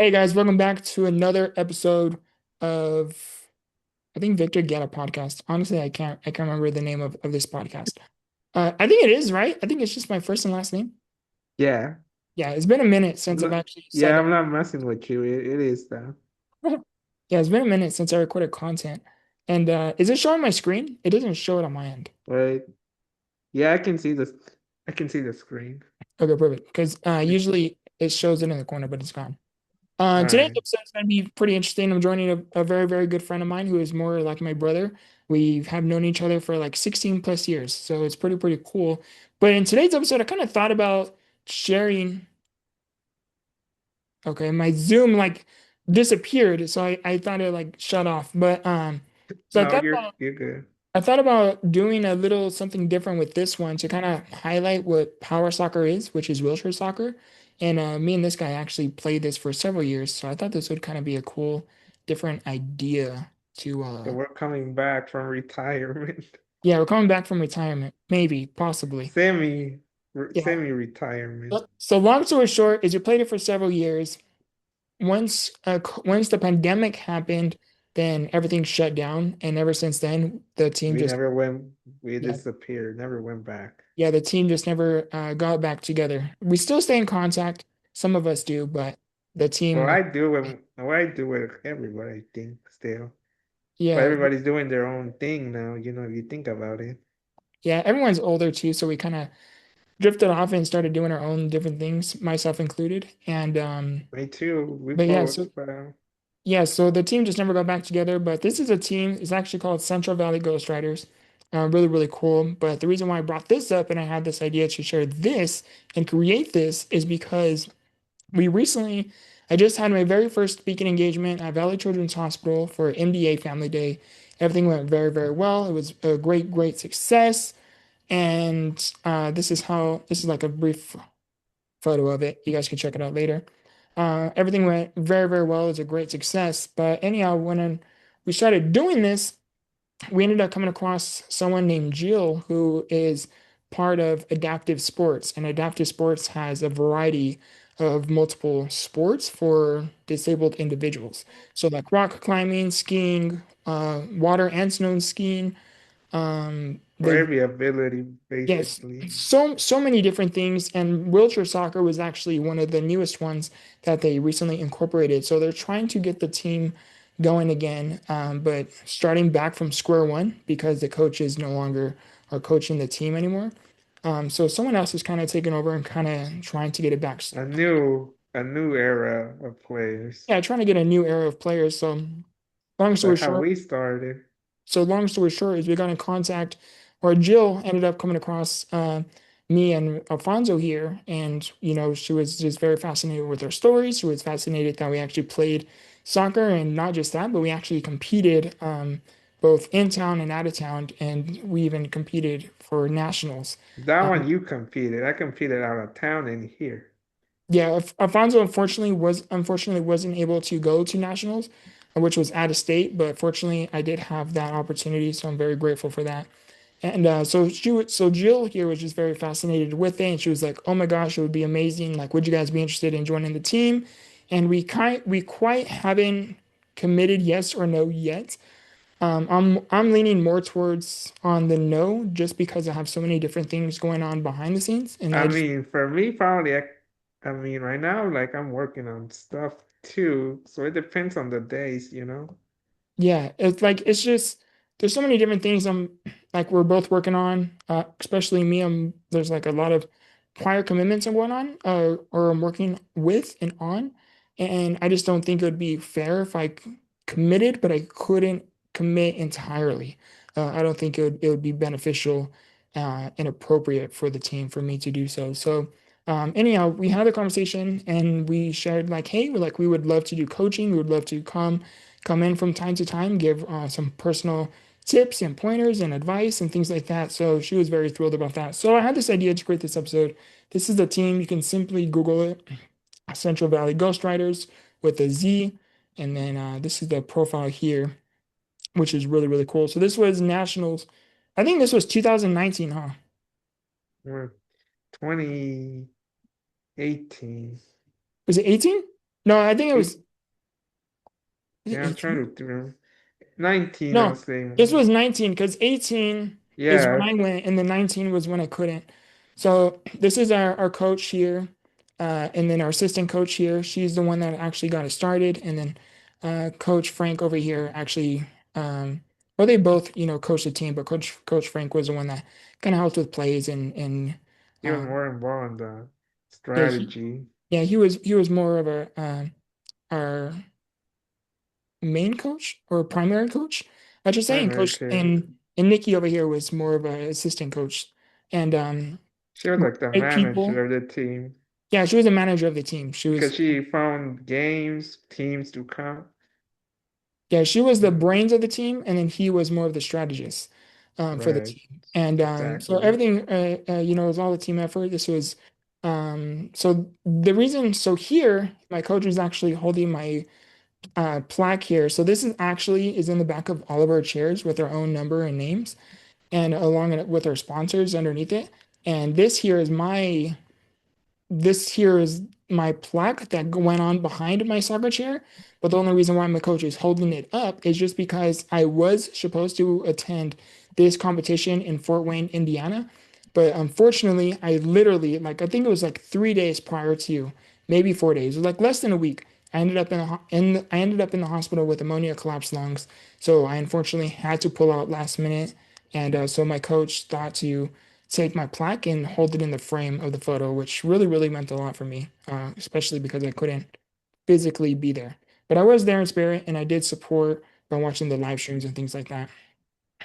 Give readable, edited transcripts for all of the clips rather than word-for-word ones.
Hey guys, welcome back to another episode of I think Guerra podcast. Honestly, I can't remember the name of this podcast. I think it is, right? I think it's just my first and last name. Yeah. Yeah, it's been a minute since I've No, actually said yeah, that. I'm not messing with you. It is though. Yeah, it's been a minute since I recorded content. And is it showing my screen? It doesn't show it on my end. Right? Yeah, I can see the screen. Okay, perfect. Because It's usually it shows it in the corner, but it's gone. all Today's right. episode is going to be pretty interesting. I'm joining a very, very good friend of mine who is more like my brother. We have known each other for like 16 plus years, so it's pretty cool. But in today's episode, I kind of thought about sharing. Okay, my Zoom like disappeared, so I thought it like shut off. But so No, you're good. I thought about doing a little something different with this one to kind of highlight what power soccer is, which is wheelchair soccer. And me and this guy actually played this for several years, so I thought this would kind of be a cool, different idea to So we're coming back from retirement. yeah, we're coming back from retirement, maybe, possibly. Semi Yeah. semi-retirement. So long story short is we played it for several years. Once the pandemic happened, then everything shut down, and ever since then, the team We just never went, we yeah, disappeared, never went back. yeah, the team just never got back together. We still stay in contact. Some of us do, but the team, Well, I do with everybody, I think, still. But yeah, everybody's doing their own thing now, if you think about it. yeah, everyone's older too, so we kind of drifted off and started doing our own different things, myself included. And Me too. We but yeah, both, so yeah, so the team just never got back together. But this is a team. It's actually called Central Valley Ghost Riders. Really cool. But the reason why I brought this up and I had this idea to share this and create this is because we recently, I just had my very first speaking engagement at Valley Children's Hospital for MDA Family Day. Everything went very well. It was a great success. And this is like a brief photo of it. You guys can check it out later. Everything went very well. It was a great success. But anyhow, we started doing this, we ended up coming across someone named Jill who is part of Adaptive Sports, and Adaptive Sports has a variety of multiple sports for disabled individuals. So like rock climbing, skiing, water and snow skiing. for They every ability, Yes, basically. so many different things, and wheelchair soccer was actually one of the newest ones that they recently incorporated. So they're trying to get the team going again, but starting back from square one because the coaches no longer are coaching the team anymore. So someone else is kind of taking over and kind of trying to get it back. A new era of players. Yeah, trying to get a new era of players. Long story Like how short, we started. long story short is we got in contact, or Jill ended up coming across me and Alfonso here, and she was just very fascinated with our stories. She was fascinated that we actually played soccer, and not just that, but we actually competed both in town and out of town, and we even competed for nationals. That Um, one you competed. I competed out of town and here. yeah, Alfonso unfortunately wasn't able to go to nationals, which was out of state, but fortunately I did have that opportunity, so I'm very grateful for that. And so Jill here was just very fascinated with it, and she was like, "Oh my gosh, it would be amazing! Like, would you guys be interested in joining the team?" And we quite haven't committed yes or no yet. I'm leaning more towards on the no, just because I have so many different things going on behind the scenes, and I mean, for me, probably, I mean, right now, like I'm working on stuff too. So it depends on the days. yeah, it's like it's just there's so many different things like we're both working on. Especially me, there's like a lot of prior commitments I'm going on, or I'm working with and on, and I just don't think it would be fair if committed, but I couldn't commit entirely. I don't think it would be beneficial and appropriate for the team for me to do so. So. Anyhow, we had a conversation and we shared like, hey, we would love to do coaching. We would love to come in from time to time, give some personal tips and pointers and advice and things like that. So she was very thrilled about that. So I had this idea to create this episode. This is the team. You can simply Google it, Central Valley Ghost Riders with a Z. And then this is the profile here, which is really cool. So this was nationals. I think this was 2019, huh? We're 2018. Was it 18? No, I think it was, He, was it yeah, I'm trying 18? to remember. 19, I No, was this saying. was 19 because 18 is when Yeah, I went, and then 19 was when I couldn't. So this is our coach here, and then our assistant coach here. She's the one that actually got it started, and then Coach Frank over here actually, well, they both coached the team, but Coach Frank was the one that kind of helped with plays and he was um, more involved in the yeah strategy. he was more of a our main coach or primary coach, I should say, and Primary coach care. and Nikki over here was more of an assistant coach, and She was like the great manager people. of the team Yeah, she was a manager of the team. She because was she found games, teams to come. Yeah, she was the Yeah, brains of the team, and then he was more of the strategist for the right. team. And so Exactly. everything, was all a team effort. This was so the reason. So here, my coach is actually holding my plaque here. So this is actually is in the back of all of our chairs with our own number and names, and along with our sponsors underneath it. And this here is my plaque that went on behind my soccer chair. But the only reason why my coach is holding it up is just because I was supposed to attend this competition in Fort Wayne, Indiana. But unfortunately, I literally, like, I think it was like 3 days prior to, maybe 4 days, it was like less than a week. I ended up in the hospital with ammonia collapsed lungs. So I unfortunately had to pull out last minute. And so my coach thought to take my plaque and hold it in the frame of the photo, which really, really meant a lot for me, especially because I couldn't physically be there. But I was there in spirit and I did support by watching the live streams and things like that.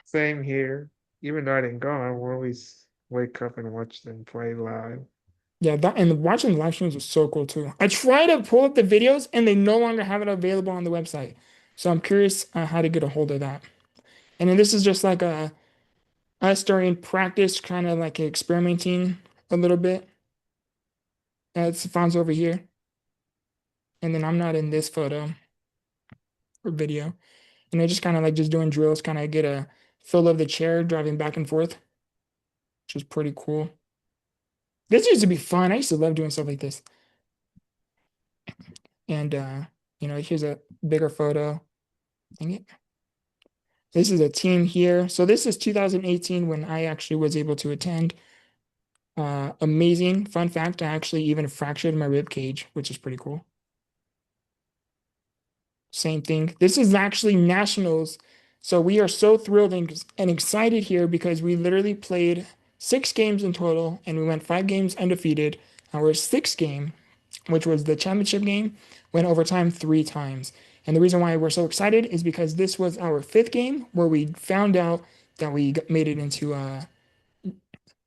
Same here. Even though I didn't go, I will always wake up and watch them play live. Yeah, that and watching the live streams was so cool too. I tried to pull up the videos and they no longer have it available on the website. So I'm curious how to get a hold of that. And then this is just like us during practice, kind of like experimenting a little bit. It's Fonz over here. And then I'm not in this photo or video. And I just kind of like just doing drills, kind of get a feel of the chair driving back and forth, which is pretty cool. This used to be fun. I used to love doing stuff like this. And here's a bigger photo. Dang it. This is a team here. So this is 2018 when I actually was able to attend. Amazing. Fun fact, I actually even fractured my rib cage, which is pretty cool. Same thing. This is actually nationals. So we are so thrilled and excited here because we literally played 6 games in total and we went 5 games undefeated. Our sixth game, which was the championship game, went overtime 3 times. And the reason why we're so excited is because this was our fifth game where we found out that we made it into a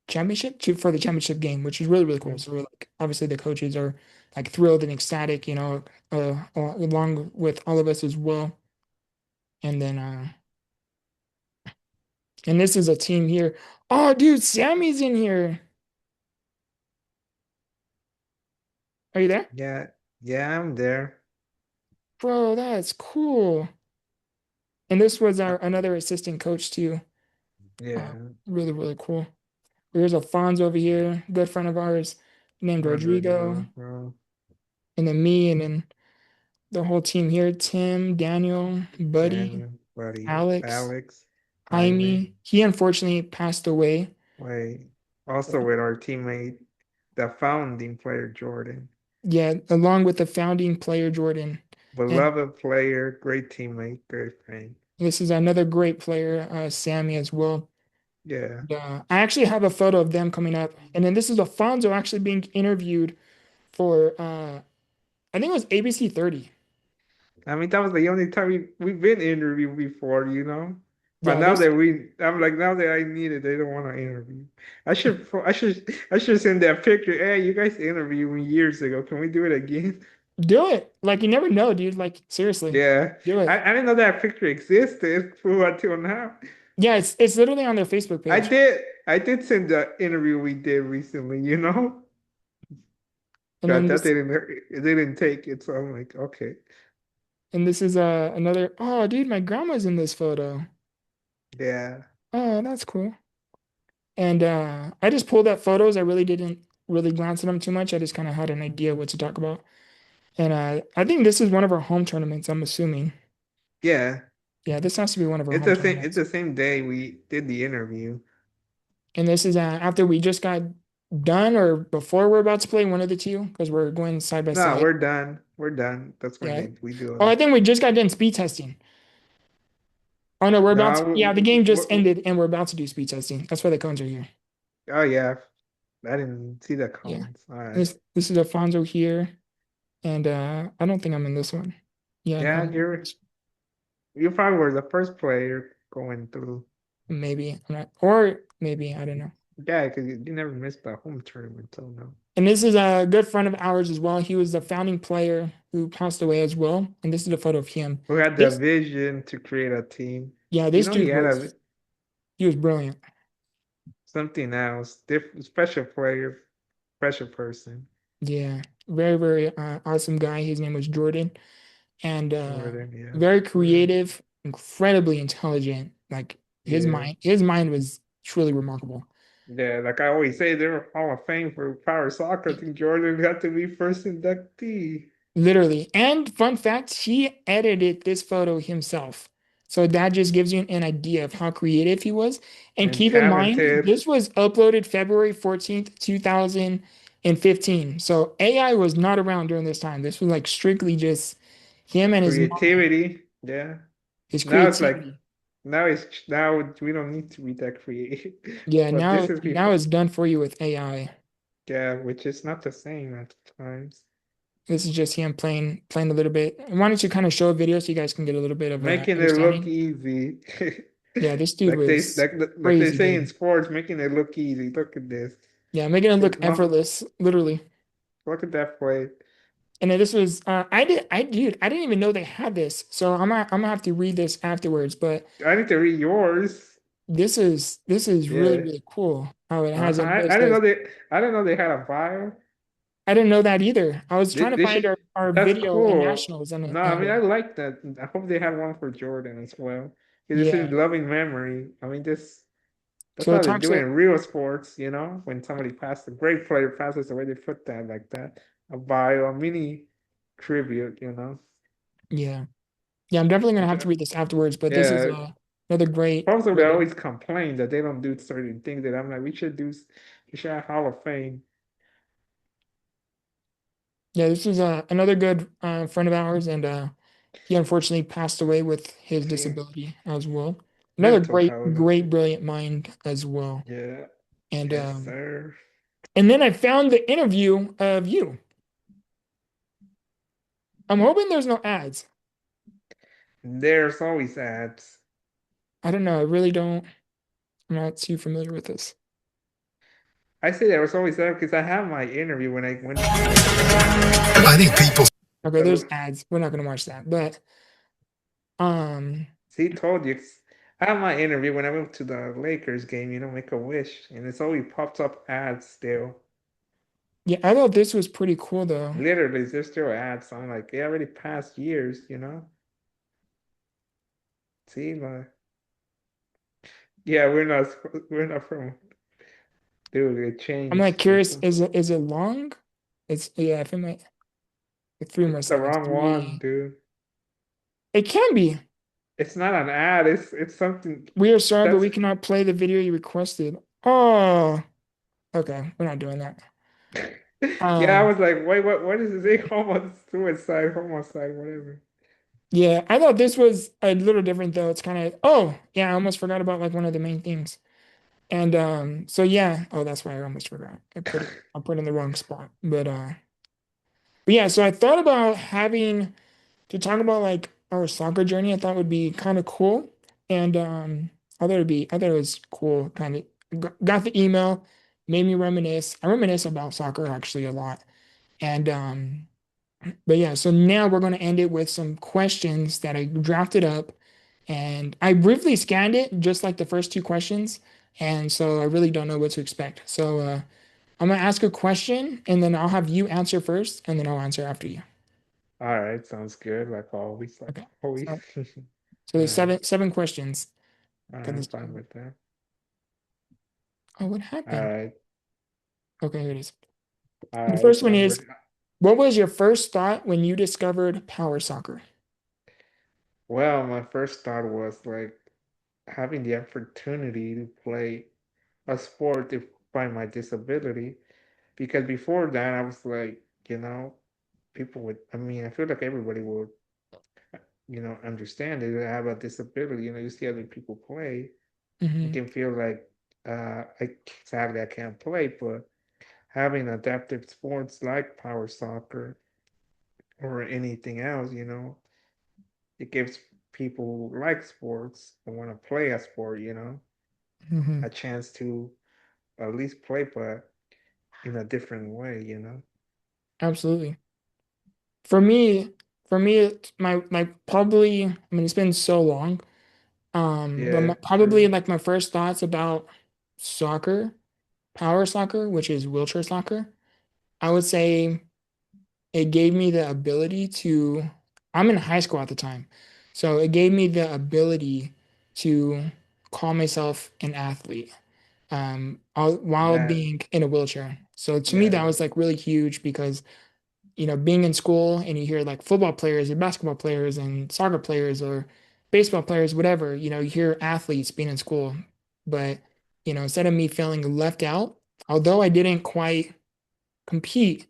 championship for the championship game, which is really, really cool. Mm. So we're like, obviously the coaches are like thrilled and ecstatic, along with all of us as well. And then and this is a team here. Oh, dude, Sammy's in here. Are you there? Yeah, yeah, I'm there. Bro, that's cool. And this was Uh, our another assistant coach too. Uh, yeah, really, really cool. Here's Alfonso over here, good friend of ours, named Rodrigo, Rodrigo, bro, and then me, and then the whole team here, Tim, Daniel, Buddy, Daniel, buddy, Alex, Alex, Jaime. Jaime. He unfortunately passed away. Wait, also with our teammate, the founding player Jordan, Yeah, along with the founding player Jordan. And beloved player, great teammate, great friend. this is another great player, Sammy as well. Yeah, I actually have a photo of them coming up. And then this is Alfonso actually being interviewed for I think it was ABC 30. I mean that was the only time we've been interviewed before, you know. But Yeah, there's I'm like now that I need it, they don't want to interview. I should send that picture. Hey, you guys interviewed me years ago. Can we do it again? do it. Like you never know, dude. Like seriously. Yeah, Do it. I didn't know that picture existed for until now. Yeah, it's literally on their Facebook page. I did send the interview we did recently, you know, And but then that this it didn't take it. So I'm like, okay, and this is another oh dude, my grandma's in this photo. yeah. Oh, that's cool. And I just pulled up photos. I really didn't really glance at them too much. I just kind of had an idea what to talk about. And I think this is one of our home tournaments, I'm assuming. Yeah. Yeah, this has to be one of our It's home the same it's tournaments. the same day we did the interview. And this is after we just got done or before we're about to play, one of the two, because we're going side by No, side. we're done. We're done. That's when Yeah. we do Oh, a I think we just got done speed testing. Oh no, we're about to, yeah, the no game just ended and we're about to do speed testing. That's why the cones are here. oh yeah. I didn't see the Yeah. cones. All right. This is Alfonso here. And I don't think I'm in this one. Yeah, no, Yeah, you probably were the first player going through. maybe I'm not, or maybe I don't know. Yeah, because you never missed the home tournament till now. And this is a good friend of ours as well. He was the founding player who passed away as well. And this is a photo of him. Who had the This, vision to create a team. yeah, You this know, he dude had a he was brilliant. something else, different, special player, special person. Yeah, very, very awesome guy. His name was Jordan, and Jordan, yeah. very Jordan. creative, incredibly intelligent. Like Yeah. his mind was truly remarkable. Yeah, like I always say, they're Hall of Fame for power soccer. I think Jordan got to be first inductee. Literally. And fun fact, he edited this photo himself. So that just gives you an idea of how creative he was. And And keep in mind, talented. this was uploaded February 14th, 2015. So AI was not around during this time. This was like strictly just him and his mind, Creativity. Yeah. his Now it's like creativity. now we don't need to be that creative. Yeah, But this is now before, it's done for you with AI. yeah, which is not the same at times. This is just him playing a little bit. Why don't you kind of show a video so you guys can get a little bit of Making it look understanding? easy. Yeah, this dude was Like they crazy say in good. sports, making it look easy. Look at this. Yeah, making it It's look not, effortless, literally. look at that play. And then this was I didn't even know they had this. So I'm gonna have to read this afterwards. But I need to read yours. this is really Yeah. really cool how it has Uh-huh. a I list. didn't know I didn't know they had a bio. I didn't know that either. I was trying to They find should. our That's video in cool. nationals No, I mean I like that. I hope they had one for Jordan as well. Because this yeah. is loving memory. I mean, this that's So it how they talks do it to in real sports. You know, when somebody passes, a great player passes away, they put that like that, a bio, a mini tribute. You know, yeah. Yeah, I'm definitely gonna which have to read this afterwards, but this is yeah. another great Supposedly, I great always complain that they don't do certain things that I'm like, we should have Hall of Fame. yeah, this is another good friend of ours and he unfortunately passed away with his See, disability as well. Another mental health. great, brilliant mind as well. Yeah. And Yes, sir. then I found the interview of you. I'm hoping there's no ads. There's always ads. I don't know. I really don't. I'm not too familiar with this. I say there was always ads because I have my interview when I went. I think people. Okay, I there's look, ads. We're not gonna watch that. But um, see, told you. I have my interview when I went to the Lakers game. You know, Make a Wish, and it's always pops up ads still. yeah, I thought this was pretty cool though. Literally, there's still ads. I'm like, it already passed years. You know. See, like, yeah, we're not from. Dude, it I'm like changed. curious. Is it long? It's yeah. If it might, like 3 more It's the seconds. wrong one, Three. dude. It can be. It's not an ad. It's something We are sorry, but that's we cannot play the video you requested. Oh, okay. We're not doing that. yeah, I Um, was like, wait, what is this? Suicide, homicide, whatever. yeah, I thought this was a little different though. It's kind of, oh, yeah, I almost forgot about like one of the main things. And so yeah, oh, that's why I almost forgot. I put it in the wrong spot. But yeah, so I thought about having to talk about like our soccer journey. I thought would be kind of cool. And I thought it was cool kind of got the email, made me reminisce. I reminisce about soccer actually a lot. And but yeah, so now we're going to end it with some questions that I drafted up and I briefly scanned it just like the first two questions. And so I really don't know what to expect. So I'm going to ask a question and then I'll have you answer first and then I'll answer after you. All right, sounds good. Like always, like Okay. always. So, All there's right, seven questions. all right, Okay, I'm this fine with that. oh, what All happened? right, Okay, here it is. all The right. first one is What was your first thought when you discovered power soccer? Well, my first thought was like having the opportunity to play a sport by my disability. Because before that, I was like, people would, I mean, I feel like everybody would, understand that I have a disability. You see other people play, you Hmm. can feel like, sadly, I can't play, but having adaptive sports like power soccer or anything else, it gives people who like sports and want to play a sport, Hmm. a chance to at least play, but in a different way. Absolutely. For me, it's my like probably, I mean, it's been so long. But Yeah, probably true. like my first thoughts about soccer, power soccer, which is wheelchair soccer, I would say it gave me the ability to, I'm in high school at the time. So it gave me the ability to call myself an athlete, while That, being in a wheelchair. So to me, yeah, that was like really huge because, being in school and you hear like football players and basketball players and soccer players or baseball players, whatever, you hear athletes being in school. But, instead of me feeling left out, although I didn't quite compete,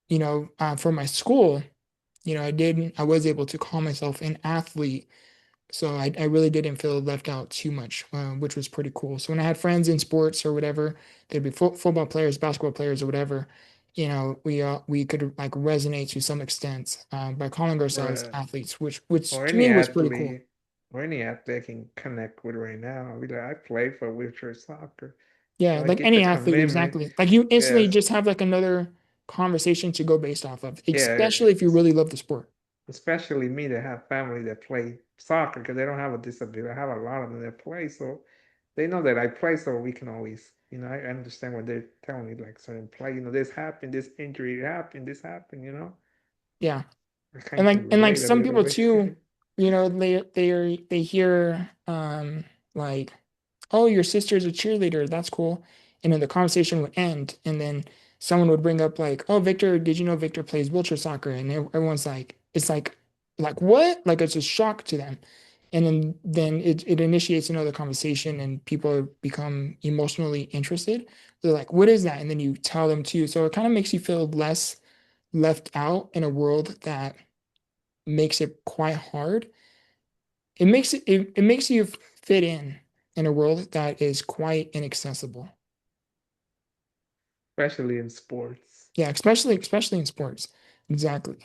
for my school, I was able to call myself an athlete. So I really didn't feel left out too much, which was pretty cool. So when I had friends in sports or whatever, they'd be football players, basketball players, or whatever. We could like resonate to some extent, by calling ourselves right. athletes, which Or to any me was pretty cool. athlete, or any athlete I can connect with right now. I'll be like, I play for wheelchair soccer, Yeah, so I like get the any athlete, commitment. exactly. Like you instantly Yes, just have like another conversation to go based off of, yeah, especially if you really love the sport. especially me that have family that play soccer because they don't have a disability. I have a lot of them that play, so they know that I play, so we can always, I understand what they're telling me, like certain play, this happened, this injury happened, this happened, Yeah. I And kind of like and like relate a some little people bit. too, they hear like, oh, your sister's a cheerleader, that's cool. And then the conversation would end, and then someone would bring up like, oh, Victor, did you know Victor plays wheelchair soccer? And everyone's like, it's like what? Like it's a shock to them. And then it initiates another conversation and people become emotionally interested. They're like, what is that? And then you tell them too. So it kind of makes you feel less left out in a world that makes it quite hard. It makes you fit in a world that is quite inaccessible. Especially in sports. Yeah, especially in sports. Exactly.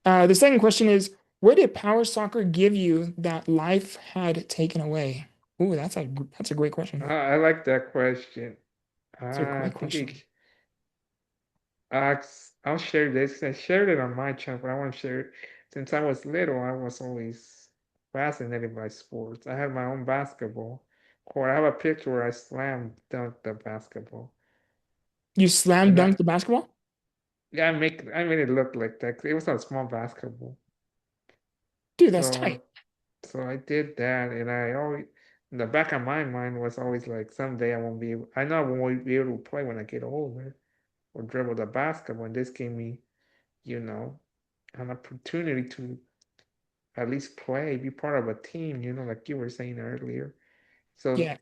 The second question is, what did power soccer give you that life had taken away? Ooh, that's a great question. I like that question. It's a I great think question. I'll share this. I shared it on my channel, but I want to share it. Since I was little, I was always fascinated by sports. I had my own basketball court. I have a picture where I slam dunked the basketball. You slam And dunked the basketball? yeah, I made it look like that 'cause it was a small basketball. Dude, that's So tight. so I did that, and I always in the back of my mind was always like someday I won't be able. I know I won't be able to play when I get older or dribble the basketball. And this gave me, you know, an opportunity to at least play, be part of a team, like you were saying earlier. So Yeah.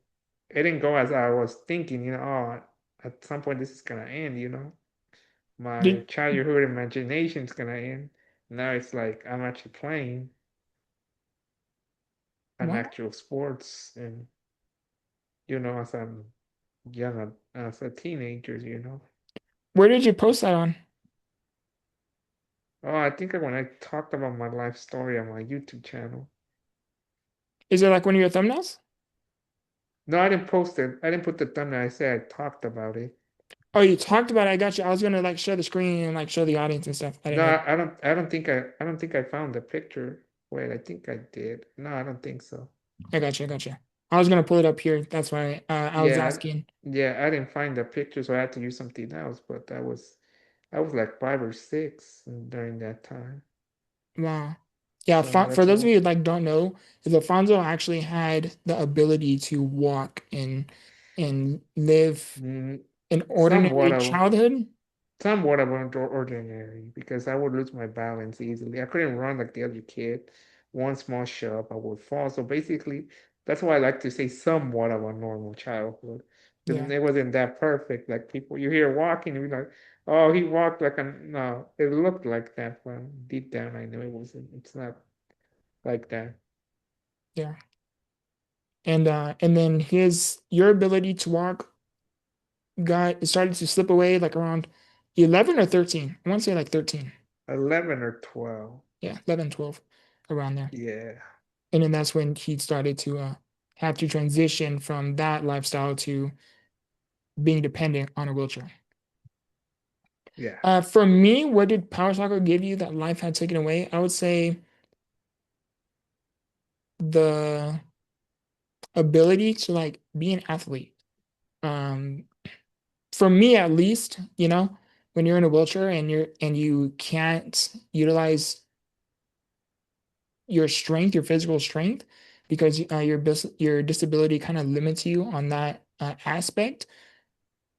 it didn't go as I was thinking, oh, at some point this is gonna end. My Did childhood imagination is gonna end. Now it's like I'm actually playing an Wow. actual sports and as I'm young as a teenager. Where did you post that on? Oh, I think when I talked about my life story on my YouTube channel. Is it like one of your thumbnails? No, I didn't post it. I didn't put the thumbnail. I said I talked about it. Oh, you talked about it. I got you. I was gonna like share the screen and like show the audience and stuff. I No, didn't know. I don't think I found the picture. Wait, I think I did. No, I don't think so. I got you. I got you. I was gonna pull it up here. That's why I was Yeah, asking. yeah, I didn't find the picture, so I had to use something else. But I was like 5 or 6 during that time. Wow. Yeah. So For that's those of all. you that like don't know, is Alfonso actually had the ability to walk and live Mm, an somewhat ordinary of childhood. somewhat of an ordinary because I would lose my balance easily. I couldn't run like the other kid. One small shove, I would fall. So basically, that's why I like to say somewhat of a normal childhood. Because Yeah, it wasn't that perfect. Like people, you hear walking, you're like, oh, he walked like a, no, it looked like that, but deep down, I know it wasn't. It's not like that. yeah. And then your ability to walk got started to slip away like around 11 or 13. I want to say like 13. 11 or 12. Yeah, 11, 12, around there. Yeah. And then that's when he started to have to transition from that lifestyle to being dependent on a wheelchair. Yeah. For me, what did power soccer give you that life had taken away? I would say the ability to like be an athlete. Um, for me at least, when you're in a wheelchair and you can't utilize your strength, your physical strength, because your disability kind of limits you on that aspect.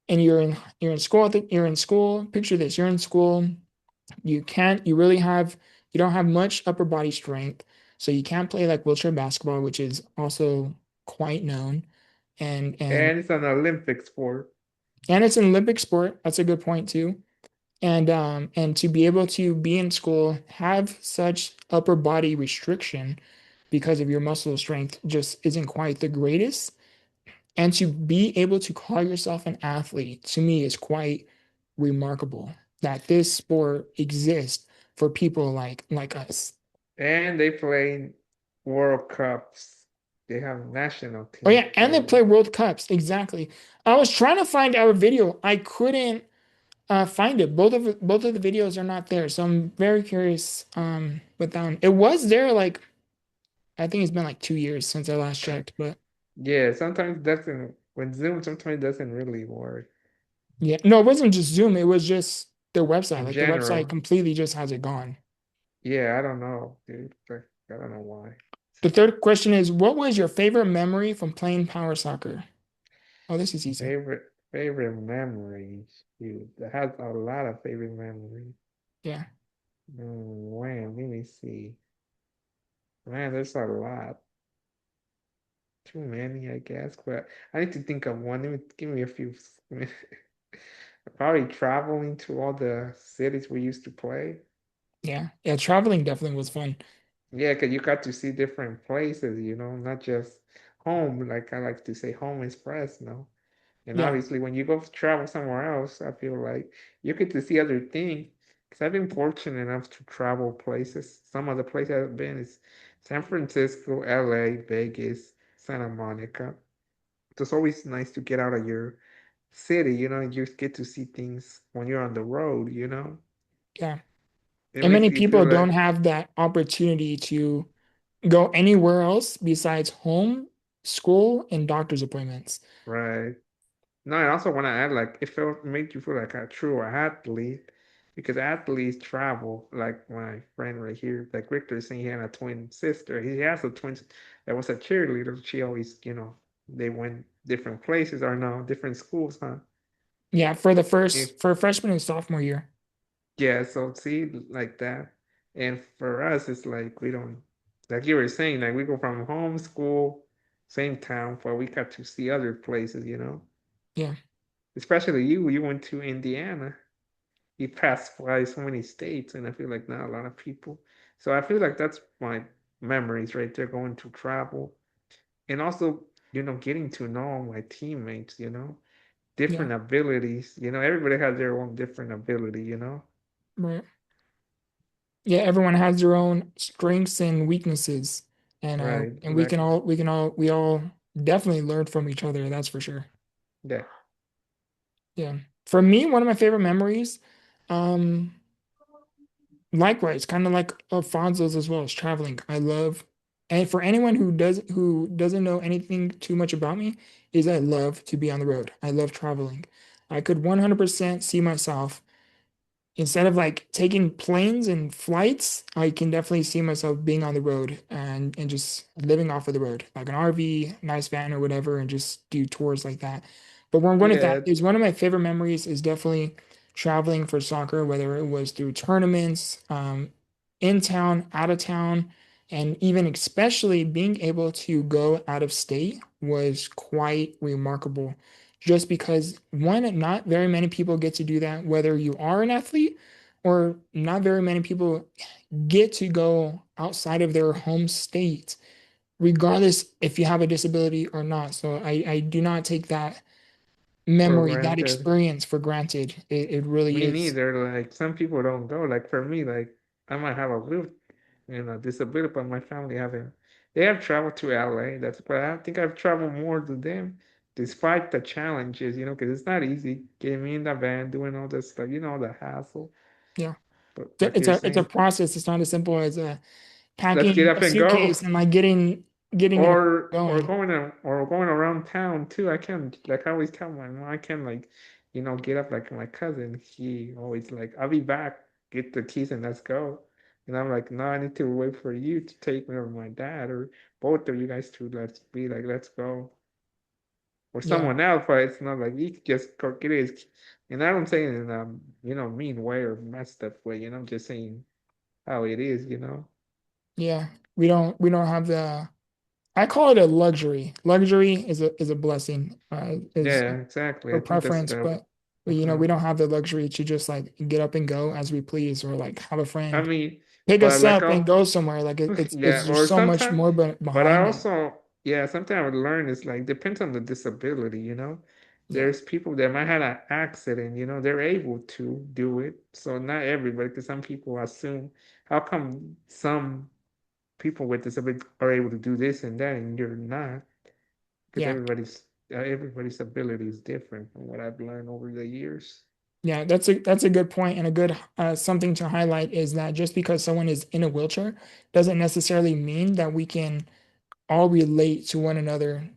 And you're in school. You're in school. Picture this: you're in school. You can't. You don't have much upper body strength, so you can't play like wheelchair basketball, which is also quite known. And and And it's an Olympic sport. and it's an Olympic sport. That's a good point too. And to be able to be in school, have such upper body restriction because of your muscle strength just isn't quite the greatest. And to be able to call yourself an athlete to me is quite remarkable that this sport exists for people like us. And they play World Cups. They have national Oh teams yeah, and they playing. play World Cups. Exactly. I was trying to find our video. I couldn't find it. Both of the videos are not there. So I'm very curious with that one. It was there like I think it's been like 2 years since I last checked, but Yeah, sometimes it doesn't, when Zoom sometimes it doesn't really work yeah. No, it wasn't just Zoom, it was just their website. in Like the website general. completely just has it gone. Yeah, I don't know, dude. Like, I don't know why. The third question is, what was your favorite memory from playing power soccer? Oh, this is easy. Favorite memories, dude. I have a lot of favorite memories. Yeah. Man, let me see. Man, there's a lot. Too many, I guess. But I need to think of one. Let me give me a few. Probably traveling to all the cities we used to play. Yeah. Yeah. Traveling definitely was fun. Yeah, because you got to see different places, not just home. Like I like to say, home is Fresno. And Yeah. obviously, when you go travel somewhere else, I feel like you get to see other things. Because I've been fortunate enough to travel places. Some of the places I've been is San Francisco, LA, Vegas, Santa Monica. So it's always nice to get out of your city, and you get to see things when you're on the road. Yeah. It And makes many you feel people don't like, have that opportunity to go anywhere else besides home, school, and doctor's appointments. right. No, I also want to add, like, it felt made you feel like a true athlete because athletes travel. Like my friend right here, like Victor is saying, he had a twin sister. He has a twin that was a cheerleader. She always, they went different places or no, different schools, huh? Yeah, If for freshman and sophomore year. Yeah, so see, like that. And for us, it's like we don't, like you were saying, like we go from home, school, same town, but we got to see other places. Yeah. Especially you went to Indiana. You passed by so many states, and I feel like not a lot of people. So I feel like that's my memories right there, going to travel. And also, getting to know my teammates, Yeah. different abilities. Everybody has their own different ability. Right. Yeah, everyone has their own strengths and weaknesses. Right. And Like, we all definitely learn from each other, that's for sure. yeah. Yeah. For me, one of my favorite memories, um, likewise, kind of like Alfonso's as well, is traveling. And for anyone who doesn't know anything too much about me, is I love to be on the road. I love traveling. I could 100% see myself instead of like taking planes and flights, I can definitely see myself being on the road and just living off of the road, like an RV, nice van or whatever, and just do tours like that. But where I'm going with that Yeah. is one of my favorite memories is definitely traveling for soccer, whether it was through tournaments, in town, out of town, and even especially being able to go out of state was quite remarkable. Just because one, not very many people get to do that, whether you are an athlete or not very many people get to go outside of their home state, regardless if you have a disability or not. So I do not take that For memory, that granted. experience for granted. It really Me is. neither. Like some people don't go. Like for me, like I might have a disability, but my family haven't. They have traveled to LA. That's but I think I've traveled more to them, despite the challenges. Because it's not easy getting me in the van, doing all this stuff. The hassle. Yeah. But like It's you're a saying, process. It's not as simple as let's get packing up a and go. suitcase and like getting in Or going. going around town too. I can like I always tell my mom I can like get up like my cousin. He always like I'll be back. Get the keys and let's go. And I'm like, no, I need to wait for you to take me or my dad or both of you guys to let's go or Yeah. someone else. But it's not like you can just go get his. And I don't say it in a mean way or messed up way. I'm just saying how it is. Yeah. We don't have the I call it a luxury. Luxury is a blessing, is Yeah, exactly. a I think that's preference, the. but Mhm. we don't have the luxury to just like get up and go as we please, or like have a I friend mean, pick but us like up and I'll, go somewhere. Like it's yeah, just or so much sometimes, more but I behind that. also, yeah, sometimes I would learn is like depends on the disability. Yeah, There's people that might have an accident, they're able to do it. So not everybody, because some people assume, how come some people with disability are able to do this and that, and you're not? Because yeah, everybody's ability is different from what I've learned over the years. yeah. That's a good point and a good something to highlight is that just because someone is in a wheelchair doesn't necessarily mean that we can all relate to one another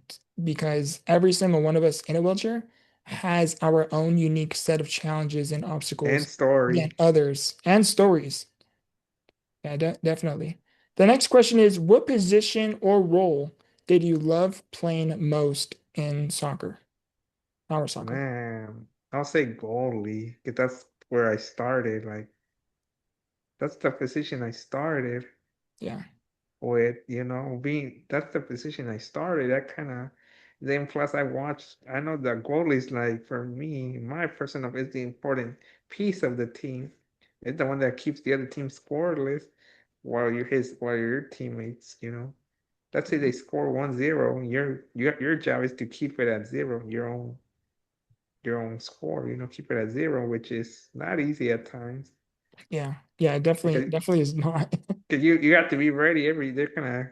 because every single one of us in a wheelchair has our own unique set of challenges and And obstacles than story. others and stories. Yeah, definitely. The next question is, what position or role did you love playing most in soccer, our soccer? Man, I'll say goalie, because that's where I started. Like, that's the position I started Yeah, with, that's the position I started. That kind of, then plus I know the goalie's like, for me, my personal is the important piece of the team. It's the one that keeps the other team scoreless while your teammates. Let's say yeah, they score 1-0, your job is to keep it at zero, your own score, keep it at zero, which is not easy at times yeah, yeah. because Definitely is not. you have to be ready they're gonna,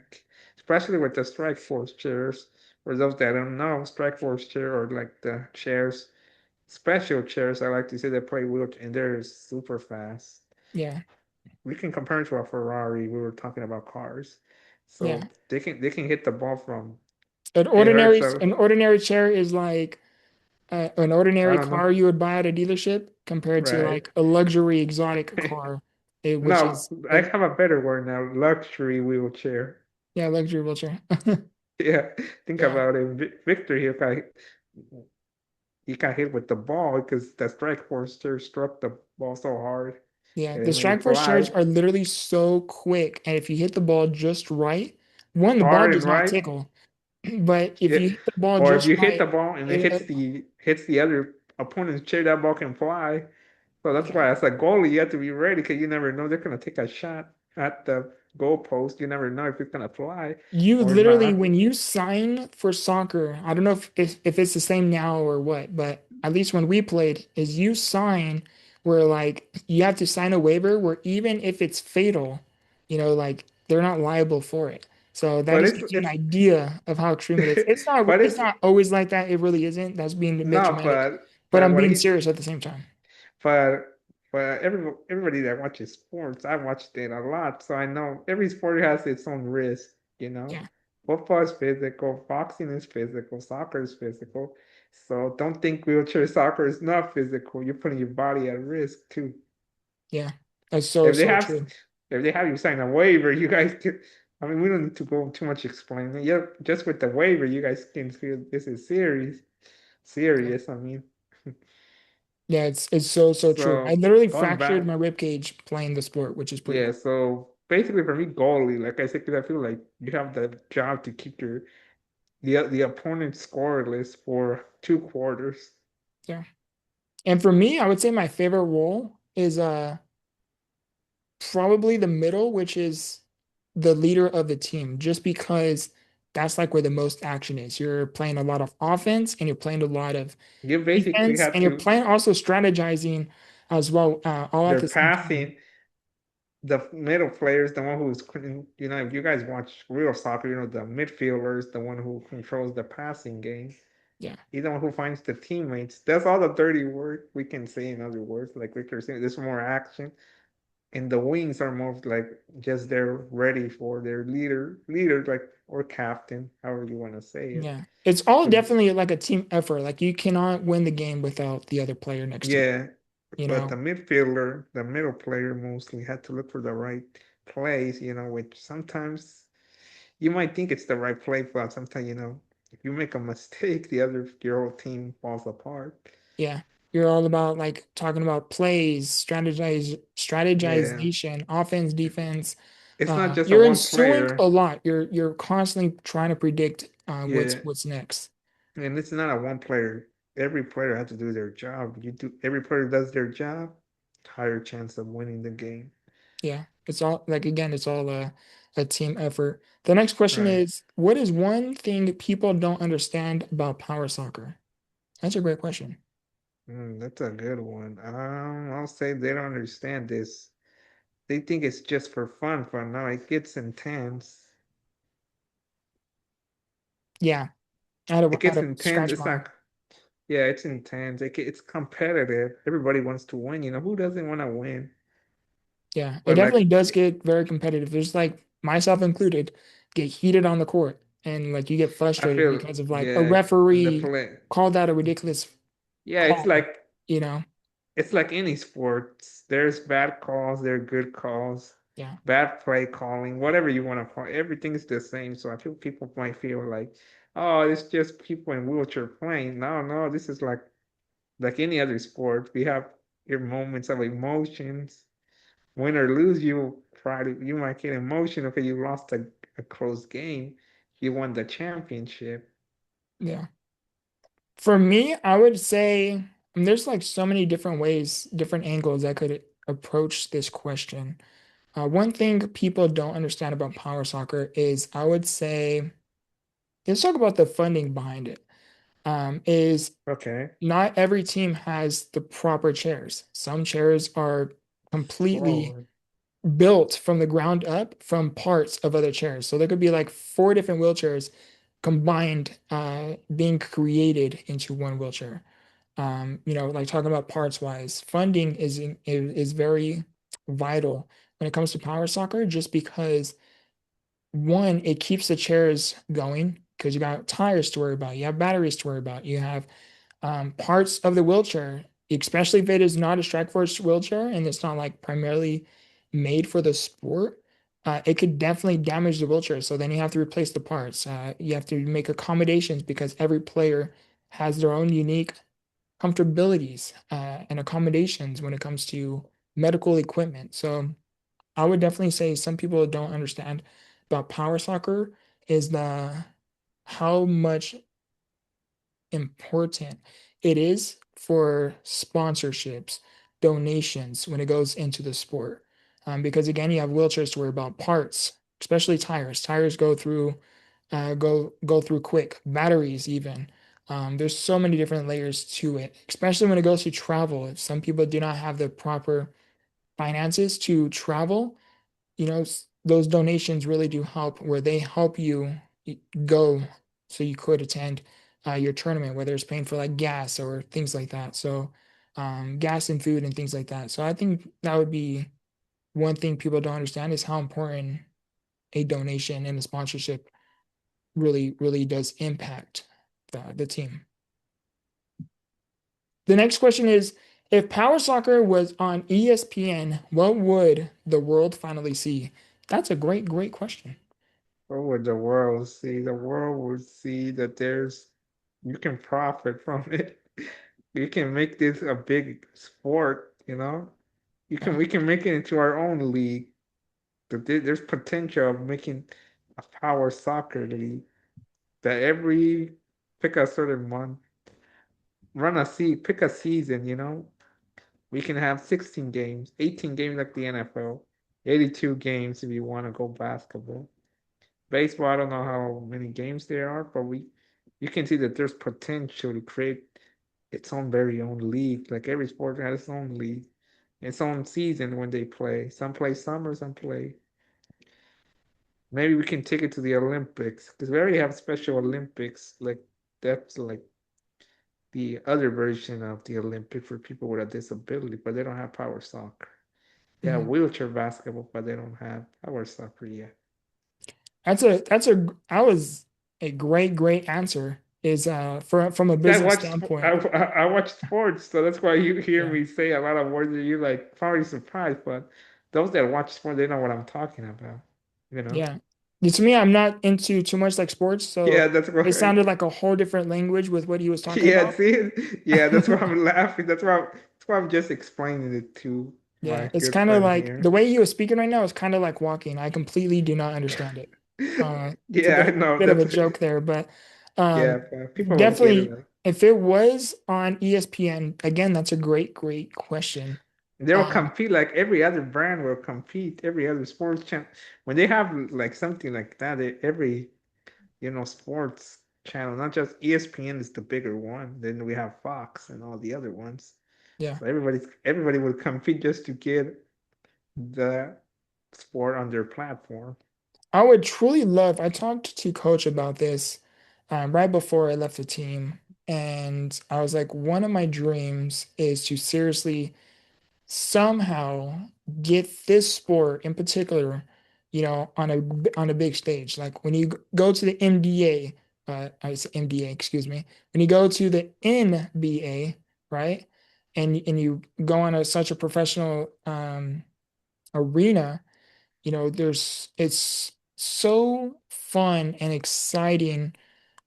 especially with the strike force chairs. For those that don't know, strike force chair or like the chairs, special chairs, I like to say, they play wheelchair and they're super fast. Yeah, We can compare it to a Ferrari. We were talking about cars, yeah. so they can hit the ball from. An It hurts. ordinary So an ordinary chair is like an I ordinary don't know, car you would buy at a dealership compared to right? like a luxury exotic car, which No, is I have a better word now. Luxury wheelchair. yeah, luxury wheelchair. Yeah, think Yeah, about it. Victor here he got hit with the ball because the strike force struck the ball so hard yeah. that The it made strike it force chairs fly are literally so quick, and if you hit the ball just right, one, the ball hard does and not right. tickle, but if Yeah, you hit the ball or if just you hit right, the ball and it it, hits the other opponent's chair, that ball can fly. So that's yeah. why as a goalie you have to be ready because you never know they're gonna take a shot at the goalpost. You never know if it's gonna fly You or literally, not. when you sign for soccer, I don't know if it's the same now or what, but at least when we played, is you sign where like you have to sign a waiver where even if it's fatal, like they're not liable for it. So that But just it's gives you an it's idea of how extreme it is. but It's it's not always like that. It really isn't. That's being a bit no, dramatic, but but I'm what being he serious at the same time. but everybody that watches sports, I watched it a lot, so I know every sport has its own risk. Yeah, Football is physical, boxing is physical, soccer is physical. So don't think wheelchair soccer is not physical. You're putting your body at risk too. yeah. That's so, If they so have true. if they have you sign a waiver, you guys can. I mean, we don't need to go too much explaining. Yeah, just with the waiver, you guys can feel this is serious. Yeah. Serious. I mean, Yeah, it's so true. I So literally going fractured my back, rib cage playing the sport, which is pretty yeah. cool. So basically, for me, goalie, like I said, because I feel like you have the job to keep the opponent scoreless for 2 quarters. Yeah. And for me, I would say my favorite role is probably the middle, which is the leader of the team, just because that's like where the most action is. You're playing a lot of offense and you're playing a lot of You basically defense, have and you're to. playing also strategizing as well, all at They're the same time. passing. The middle players, the one who's, if you guys watch real soccer, the midfielder is the one who controls the passing game. Yeah, He's the one who finds the teammates. That's all the dirty work we can say in other words. Like Victor said, there's more action. And the wings are more like just they're ready for their leader, like or captain, however you want to say it. yeah. It's all To definitely like a team effort. Like you cannot win the game without the other player next to you, Yeah, you but know? the midfielder, the middle player mostly had to look for the right plays, which sometimes you might think it's the right play, but sometimes, if you make a mistake, your whole team falls apart. Yeah. You're all about like talking about plays, Yeah, strategization, offense, defense. it's not just a You're one ensuing a player. lot. You're constantly trying to predict Yeah, what's next. and it's not a one player. Every player has to do their job. Every player does their job, higher chance of winning the game. Yeah. It's all like again, it's all a team effort. The next question Right. is, what is one thing people don't understand about power soccer? That's a great question. That's a good one. I'll say they don't understand this. They think it's just for fun, but no, it gets intense. Yeah. It Out gets of intense. scratch It's mine. like, yeah, it's intense. It's competitive. Everybody wants to win. Who doesn't want to win? Yeah, it But definitely like, does get very competitive. There's like myself included, get heated on the court and like you get I frustrated feel, because of like a yeah, the referee play. called out a ridiculous Yeah, call, you know? it's like any sports. There's bad calls, there are good calls, Yeah. bad play calling, whatever you want to call. Everything is the same. So I feel people might feel like, oh, it's just people in wheelchair playing. No, no, this is like any other sport. We have your moments of emotions. Win or lose, you might get emotional because you lost a close game. You won the championship. Yeah. For me, I would say there's like so many different ways, different angles I could approach this question. One thing people don't understand about power soccer is I would say, let's talk about the funding behind it. Is Okay. not every team has the proper chairs. Some chairs are completely Oh, built from the ground up from parts of other chairs. So there could be like four different wheelchairs combined, being created into one wheelchair. Like talking about parts wise, funding is very vital when it comes to power soccer, just because one, it keeps the chairs going because you got tires to worry about, you have batteries to worry about, you have parts of the wheelchair, especially if it is not a strike force wheelchair and it's not like primarily made for the sport. It could definitely damage the wheelchair. So then you have to replace the parts. You have to make accommodations because every player has their own unique comfortabilities and accommodations when it comes to medical equipment. So I would definitely say some people don't understand about power soccer is the how much important it is for sponsorships, donations when it goes into the sport. Because again, you have wheelchairs to worry about, parts, especially tires. Tires go through quick. Batteries even. There's so many different layers to it, especially when it goes to travel. If some people do not have the proper finances to travel, those donations really do help, where they help you go so you could attend your tournament, whether it's paying for like gas or things like that. So, gas and food and things like that. So I think that would be one thing people don't understand is how important a donation and a sponsorship really does impact the team. The next question is, if Power Soccer was on ESPN, what would the world finally see? That's a great question. what would the world see? The world would see that you can profit from it. You can make this a big sport, you know? You can Yeah. we can make it into our own league. There's potential of making a power soccer league that every pick a certain month, pick a season, you know? We can have 16 games, 18 games like the NFL, 82 games if you want to go basketball. Baseball, I don't know how many games there are, but you can see that there's potential to create its own very own league. Like every sport has its own league, its own season when they play. Some play summer, some play. Maybe we can take it to the Olympics because we already have Special Olympics. Like that's like the other version of the Olympic for people with a disability, but they don't have power soccer. They have Mhm. wheelchair basketball, but they don't have power soccer yet. That was a great answer. Is from a I business watch standpoint. I watch sports, so that's why you hear Yeah. me say a lot of words that you like probably surprised. But those that watch sport, they know what I'm talking about. You know? Yeah. Yeah, to me, I'm not into too much like sports, Yeah, so that's it why. sounded like a whole different language with what he was talking Yeah, about. see, yeah, that's why I'm laughing. That's why I'm just explaining it to Yeah, my it's good kind of friend like the here. way he was speaking right now is kind of like walking. I completely do not understand it. It's a Yeah, I know. bit of a That's joke there, but yeah, um, but people will get definitely it. if it was on ESPN, again, that's a great question. They will Um, compete like every other brand will compete. Every other sports channel when they have like something like that, every sports channel, not just ESPN is the bigger one. Then we have Fox and all the other ones. yeah. So everybody will compete just to get the sport on their platform. I would truly love, I talked to coach about this right before I left the team, and I was like, one of my dreams is to seriously somehow get this sport in particular, on a big stage. Like when you go to the MDA, I say MDA, excuse me, when you go to the NBA, right? And you go on such a professional arena, it's so fun and exciting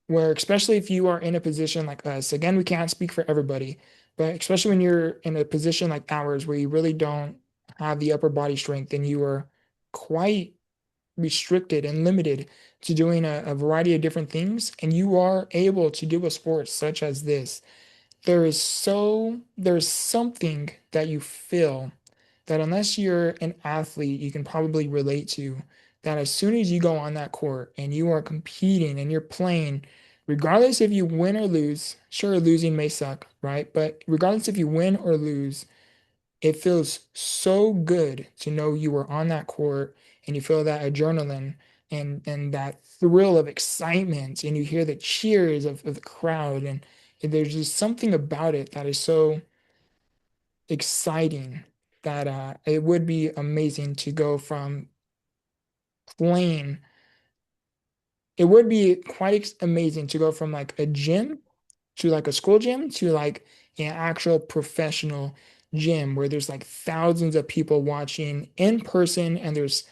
where especially if you are in a position like us, again, we can't speak for everybody, but especially when you're in a position like ours where you really don't have the upper body strength and you are quite restricted and limited to doing a variety of different things, and you are able to do a sport such as this, there's something that you feel that unless you're an athlete, you can probably relate to that as soon as you go on that court and you are competing and you're playing, regardless if you win or lose, sure, losing may suck, right? But regardless if you win or lose, it feels so good to know you were on that court and you feel that adrenaline and that thrill of excitement and you hear the cheers of the crowd and there's just something about it that is so exciting that it would be amazing to go from playing. It would be quite amazing to go from like a gym to like a school gym to like an actual professional gym where there's like thousands of people watching in person and there's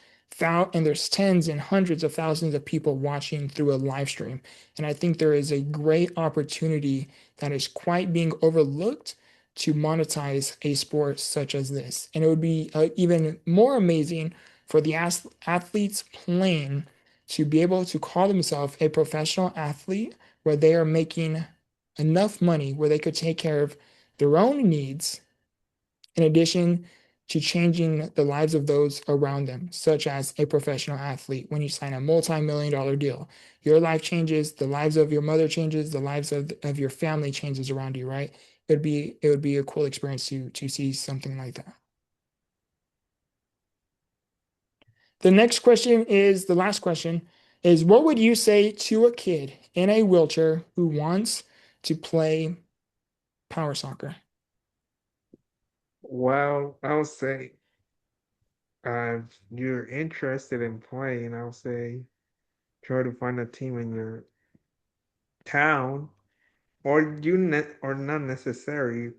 tens and hundreds of thousands of people watching through a live stream. And I think there is a great opportunity that is quite being overlooked to monetize a sport such as this. And it would be even more amazing for the athletes playing to be able to call themselves a professional athlete where they are making enough money where they could take care of their own needs in addition to changing the lives of those around them, such as a professional athlete. When you sign a multi-million dollar deal, your life changes, the lives of your mother changes, the lives of your family changes around you, right? It would be a cool experience to see something like that. The next question is the last question is what would you say to a kid in a wheelchair who wants to play power soccer? Well, I'll say, if you're interested in playing, I'll say try to find a team in your town, or or not necessarily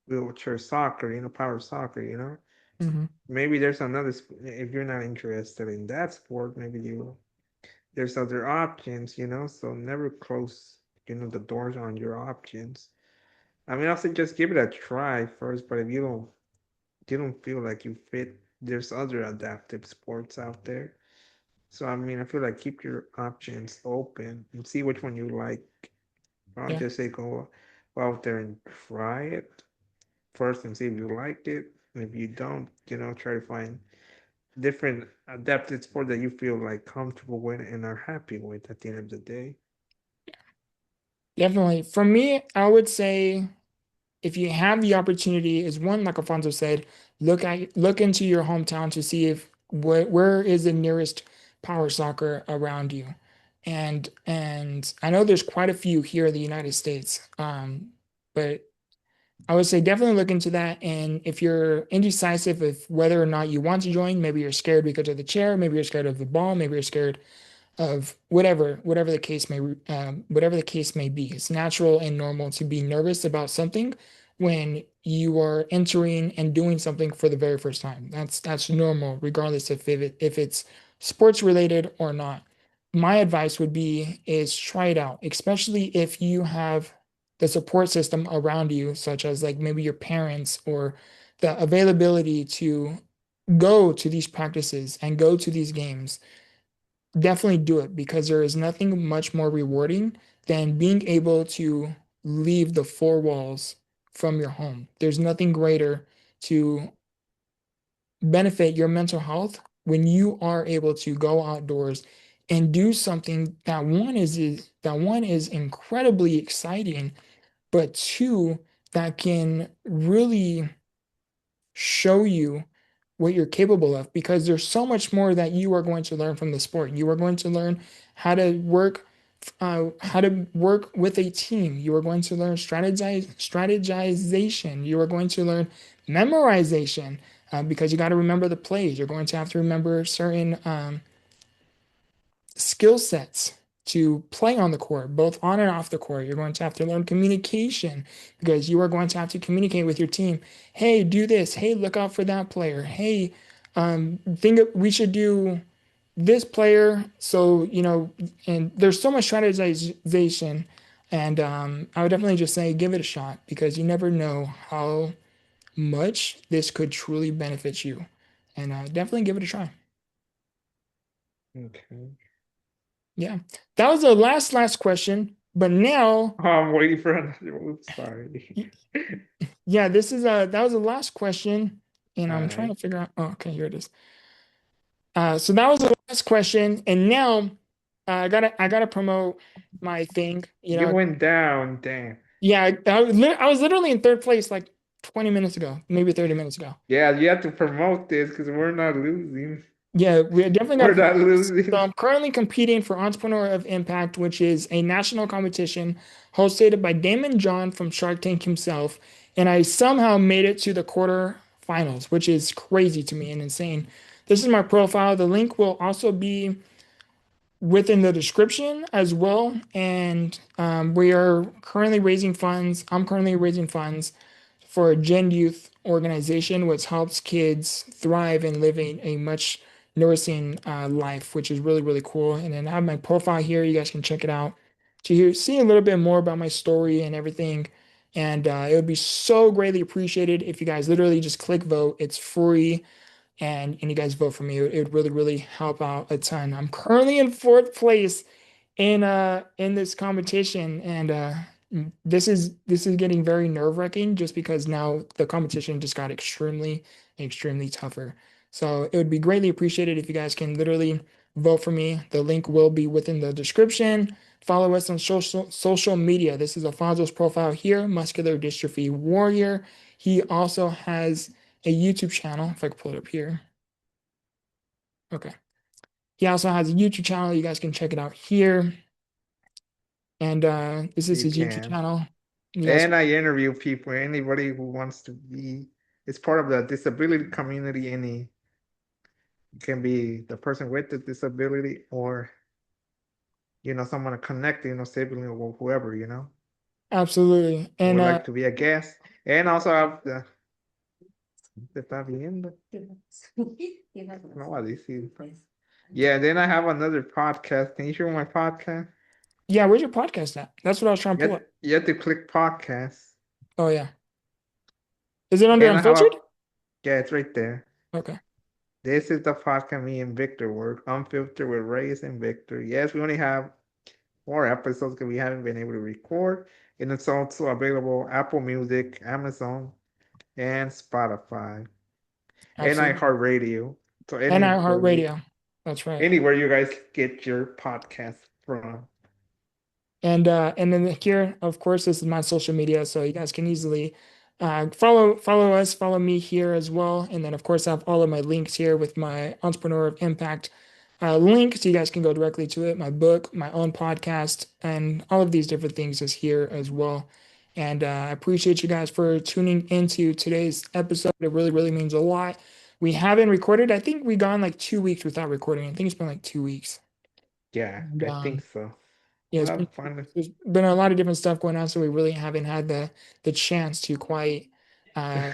wheelchair soccer, power soccer, Hmm. Maybe there's another, if you're not interested in that sport, maybe there's other options, so never close, the doors on your options. I mean, also just give it a try first, but if you don't feel like you fit, there's other adaptive sports out there. So I mean, I feel like keep your options open and see which one you like. I'll Yeah. just say go out there and try it first and see if you like it. And if you don't, try to find different adapted sport that you feel like comfortable with and are happy with at the end of the day. Definitely. For me, I would say if you have the opportunity, is one, like Alfonso said, look into your hometown to see if where is the nearest power soccer around you. And I know there's quite a few here in the United States. But I would say definitely look into that. And if you're indecisive of whether or not you want to join, maybe you're scared because of the chair, maybe you're scared of the ball, maybe you're scared of whatever the case whatever the case may be. It's natural and normal to be nervous about something when you are entering and doing something for the very first time. That's normal, regardless if it's sports related or not. My advice would be is try it out, especially if you have the support system around you, such as like maybe your parents or the availability to go to these practices and go to these games. Definitely do it because there is nothing much more rewarding than being able to leave the four walls from your home. There's nothing greater to benefit your mental health when you are able to go outdoors and do something that one is incredibly exciting, but two, that can really show you what you're capable of because there's so much more that you are going to learn from the sport. You are going to learn how to work with a team. You are going to learn strategization. You are going to learn memorization because you got to remember the plays. You're going to have to remember certain skill sets to play on the court, both on and off the court. You're going to have to learn communication because you are going to have to communicate with your team. Hey, do this. Hey, look out for that player. Hey, we should do this player. So, and there's so much strategization. And I would definitely just say give it a shot because you never know how much this could truly benefit you. And definitely give it a try. Okay. Yeah, that was the last question. But now, Oh, I'm waiting for another. Oops, sorry. y- yeah, that was the last question, and All I'm trying right. to figure out. Oh, okay, here it is. So that was the last question, and now I gotta promote my thing. You went down, damn. Yeah, I was literally in third place like 20 minutes ago, maybe 30 minutes ago. Yeah, you have to promote this because we're not losing. Yeah, we definitely got We're to not promote this. So losing. I'm currently competing for Entrepreneur of Impact, which is a national competition hosted by Damon John from Shark Tank himself. And I somehow made it to the quarterfinals, which is crazy to me and insane. This is my profile. The link will also be within the description as well. And we are currently raising funds. I'm currently raising funds for a Gen Youth organization, which helps kids thrive and live a much nourishing life, which is really, really cool. And then I have my profile here. You guys can check it out see a little bit more about my story and everything. And it would be so greatly appreciated if you guys literally just click vote. It's free and you guys vote for me. It would really, really help out a ton. I'm currently in fourth place in this competition and this is getting very nerve-wracking just because now the competition just got extremely tougher. So it would be greatly appreciated if you guys can literally vote for me. The link will be within the description. Follow us on social media. This is Alfonso's profile here, Muscular Dystrophy Warrior. He also has a YouTube channel, if I could pull it up here. Okay. He also has a YouTube channel. You guys can check it out here. And this is You his YouTube can. channel. He also And I interview people, anybody who wants to be, it's part of the disability community. Any can be the person with the disability or, someone connected, sibling or whoever, absolutely. And would like to be a guest. And also have ¿te está viendo? No, I see. Yeah, then I have another podcast. Can you share my podcast? yeah, where's your podcast at? That's what I was trying to pull up. You have to click podcast. Oh yeah. Is it under And I have a unfiltered? yeah, it's right there. Okay. This is the podcast me and Victor work, Unfiltered with Reyes and Victor. Yes, we only have more episodes because we haven't been able to record. And it's also available Apple Music, Amazon, and Spotify, and Absolutely. iHeartRadio. So And anywhere you iHeartRadio. That's right. anywhere you guys get your podcast from. And then here, of course, this is my social media, so you guys can easily follow us, follow me here as well. And then of course I have all of my links here with my Entrepreneur of Impact link, so you guys can go directly to it, my book, my own podcast, and all of these different things is here as well. And I appreciate you guys for tuning into today's episode. It really, really means a lot. We haven't recorded. I think we gone like 2 weeks without recording. I think it's been like 2 weeks. Yeah, And, I think so. yeah, We'll have fun. there's been a lot of different stuff going on, so we really haven't had the chance to quite uh,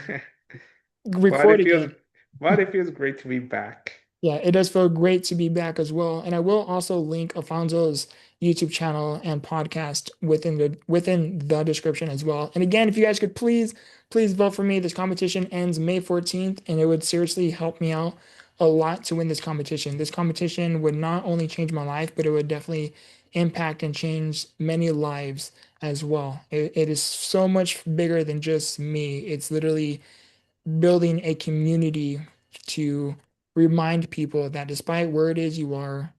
but record it feels again. but it feels great to be back. Yeah, it does feel great to be back as well. And I will also link Alfonso's YouTube channel and podcast within the description as well. And again, if you guys could please vote for me. This competition ends May 14th, and it would seriously help me out a lot to win this competition. This competition would not only change my life, but it would definitely impact and change many lives as well. It is so much bigger than just me. It's literally building a community to remind people that despite where it is you are,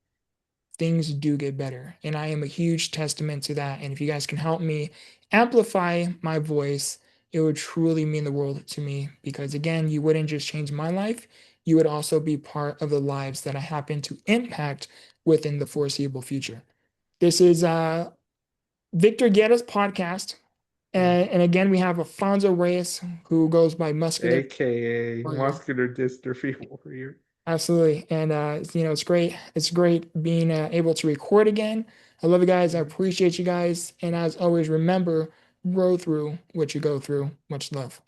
things do get better. And I am a huge testament to that. And if you guys can help me amplify my voice, it would truly mean the world to me because, again, you wouldn't just change my life, you would also be part of the lives that I happen to impact within the foreseeable future. This is Victor Guerra's podcast. Mm. And again, we have Alfonso Reyes, who goes by Muscular AKA Warrior. Muscular Dystrophy Warrior. Absolutely. And it's great. It's great being able to record again. I love you guys. I Mm. appreciate you guys. And as always, remember, grow through what you go through. Much love.